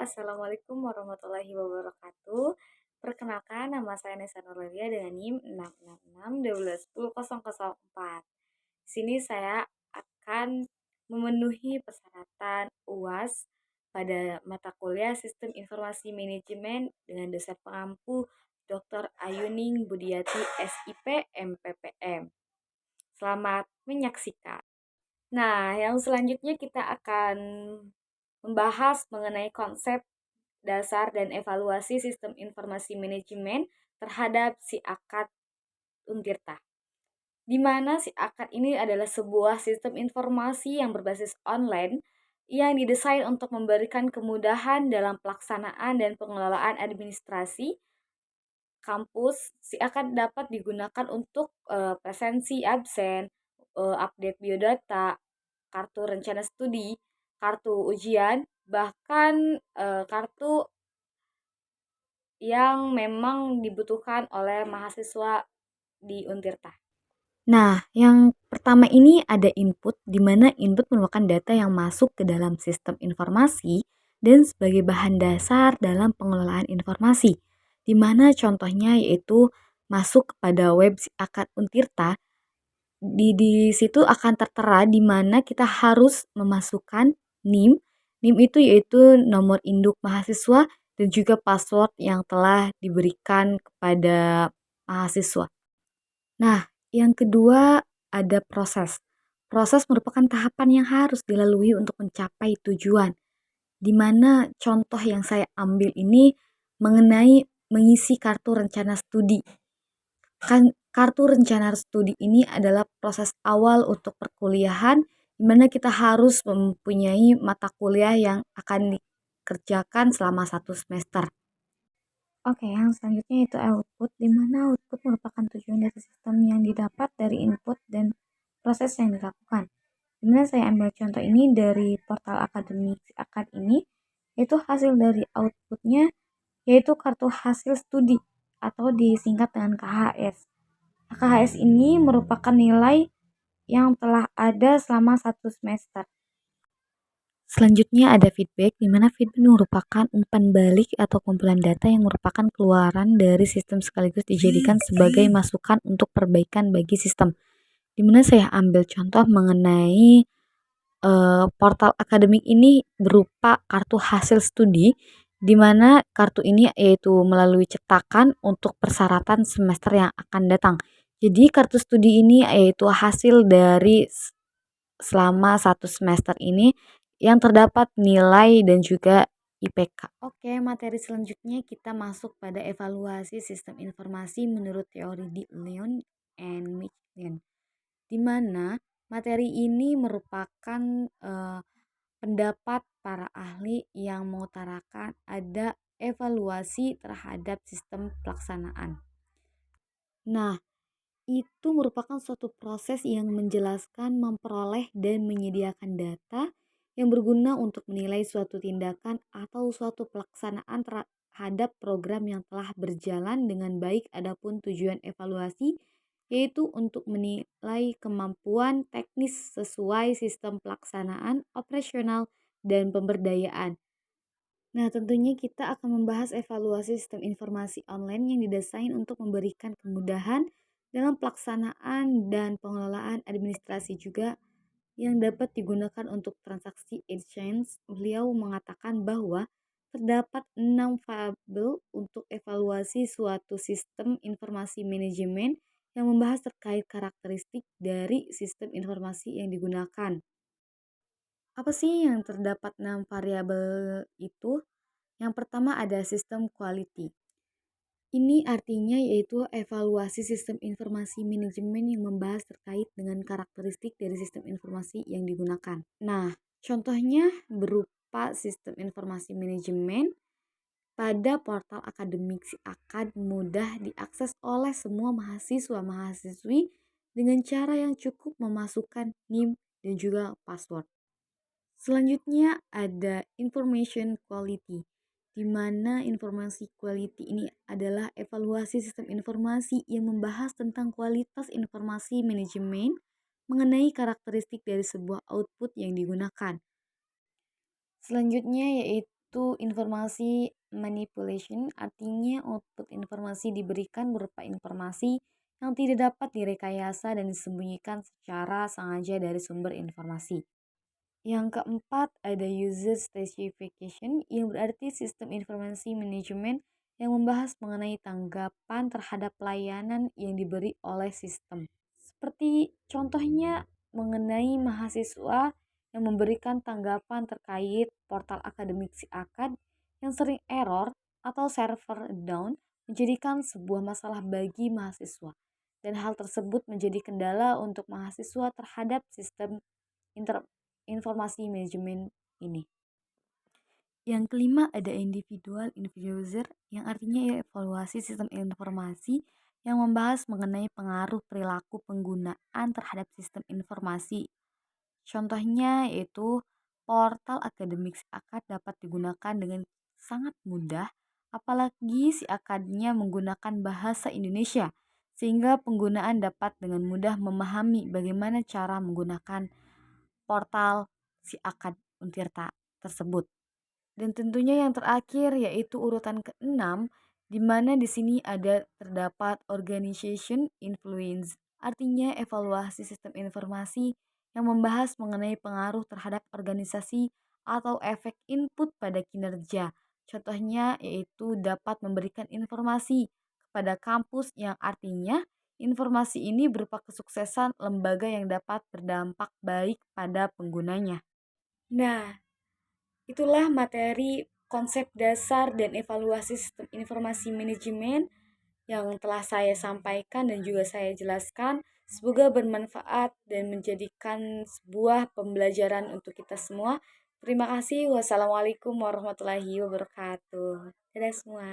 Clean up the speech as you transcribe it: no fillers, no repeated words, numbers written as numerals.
Assalamualaikum warahmatullahi wabarakatuh. Perkenalkan, nama saya Nesa Nurlilia dengan NIM 666 Di sini saya akan memenuhi persyaratan UAS pada mata kuliah Sistem Informasi Manajemen dengan dosen pengampu Dr. Ayuning Budiati SIP MPPM. Selamat menyaksikan. Nah, yang selanjutnya kita akan membahas mengenai konsep dasar dan evaluasi sistem informasi manajemen terhadap si akad Untirta. Di mana si akad ini adalah sebuah sistem informasi yang berbasis online yang didesain untuk memberikan kemudahan dalam pelaksanaan dan pengelolaan administrasi kampus. Si akad dapat digunakan untuk presensi absen, update biodata, kartu rencana studi, kartu ujian, bahkan kartu yang memang dibutuhkan oleh mahasiswa di Untirta. Nah, yang pertama ini ada input, di mana input merupakan data yang masuk ke dalam sistem informasi dan sebagai bahan dasar dalam pengelolaan informasi, di mana contohnya yaitu masuk kepada web si akad Untirta. Di situ akan tertera di mana kita harus memasukkan NIM. NIM itu yaitu nomor induk mahasiswa dan juga password yang telah diberikan kepada mahasiswa. Nah, yang kedua ada proses. Proses merupakan tahapan yang harus dilalui untuk mencapai tujuan. Di mana contoh yang saya ambil ini mengenai mengisi kartu rencana studi. Kan kartu rencana studi ini adalah proses awal untuk perkuliahan di mana kita harus mempunyai mata kuliah yang akan dikerjakan selama 1 semester. Oke, yang selanjutnya itu output, di mana output merupakan tujuan dari sistem yang didapat dari input dan proses yang dilakukan. Di mana saya ambil contoh ini dari portal akademik akad ini, yaitu hasil dari outputnya yaitu kartu hasil studi atau disingkat dengan KHS. KHS ini merupakan nilai yang telah ada selama 1 semester. Selanjutnya ada feedback, di mana feedback merupakan umpan balik atau kumpulan data yang merupakan keluaran dari sistem sekaligus dijadikan sebagai masukan untuk perbaikan bagi sistem. Di mana saya ambil contoh mengenai portal akademik ini berupa kartu hasil studi, di mana kartu ini yaitu melalui cetakan untuk persyaratan semester yang akan datang. Jadi kartu studi ini yaitu hasil dari selama 1 semester ini yang terdapat nilai dan juga IPK. Oke, materi selanjutnya kita masuk pada evaluasi sistem informasi menurut teori Deep Leon and Michelin, di mana materi ini merupakan pendapat para ahli yang mengutarakan ada evaluasi terhadap sistem pelaksanaan. Nah, itu merupakan suatu proses yang menjelaskan, memperoleh, dan menyediakan data yang berguna untuk menilai suatu tindakan atau suatu pelaksanaan terhadap program yang telah berjalan dengan baik. Adapun tujuan evaluasi yaitu untuk menilai kemampuan teknis sesuai sistem pelaksanaan, operasional, dan pemberdayaan. Nah, tentunya kita akan membahas evaluasi sistem informasi online yang didesain untuk memberikan kemudahan dalam pelaksanaan dan pengelolaan administrasi juga yang dapat digunakan untuk transaksi exchange. Beliau mengatakan bahwa terdapat 6 variabel untuk evaluasi suatu sistem informasi manajemen yang membahas terkait karakteristik dari sistem informasi yang digunakan. Apa sih yang terdapat 6 variabel itu? Yang pertama ada sistem quality. Ini artinya yaitu evaluasi sistem informasi manajemen yang membahas terkait dengan karakteristik dari sistem informasi yang digunakan. Nah, contohnya berupa sistem informasi manajemen pada portal akademik si akad mudah diakses oleh semua mahasiswa-mahasiswi dengan cara yang cukup memasukkan NIM dan juga password. Selanjutnya ada information quality, di mana informasi quality ini adalah evaluasi sistem informasi yang membahas tentang kualitas informasi manajemen mengenai karakteristik dari sebuah output yang digunakan. Selanjutnya yaitu yaitu informasi manipulation, artinya output informasi diberikan berupa informasi yang tidak dapat direkayasa dan disembunyikan secara sengaja dari sumber informasi. Yang keempat ada user specification yang berarti sistem informasi manajemen yang membahas mengenai tanggapan terhadap layanan yang diberi oleh sistem. Seperti contohnya mengenai mahasiswa yang memberikan tanggapan terkait portal akademik si akad yang sering error atau server down menjadikan sebuah masalah bagi mahasiswa. Dan hal tersebut menjadi kendala untuk mahasiswa terhadap sistem informasi manajemen ini. Yang kelima ada individual user yang artinya evaluasi sistem informasi yang membahas mengenai pengaruh perilaku penggunaan terhadap sistem informasi. Contohnya yaitu portal akademik si akad dapat digunakan dengan sangat mudah apalagi si akadnya menggunakan bahasa Indonesia sehingga penggunaan dapat dengan mudah memahami bagaimana cara menggunakan portal si akad Untirta tersebut. Dan tentunya yang terakhir yaitu urutan keenam di mana di sini ada terdapat organization influence, artinya evaluasi sistem informasi yang membahas mengenai pengaruh terhadap organisasi atau efek input pada kinerja. Contohnya yaitu dapat memberikan informasi kepada kampus yang artinya informasi ini berupa kesuksesan lembaga yang dapat berdampak baik pada penggunanya. Nah, itulah materi konsep dasar dan evaluasi sistem informasi manajemen yang telah saya sampaikan dan juga saya jelaskan. Semoga bermanfaat dan menjadikan sebuah pembelajaran untuk kita semua. Terima kasih. Wassalamualaikum warahmatullahi wabarakatuh. Dadah semua.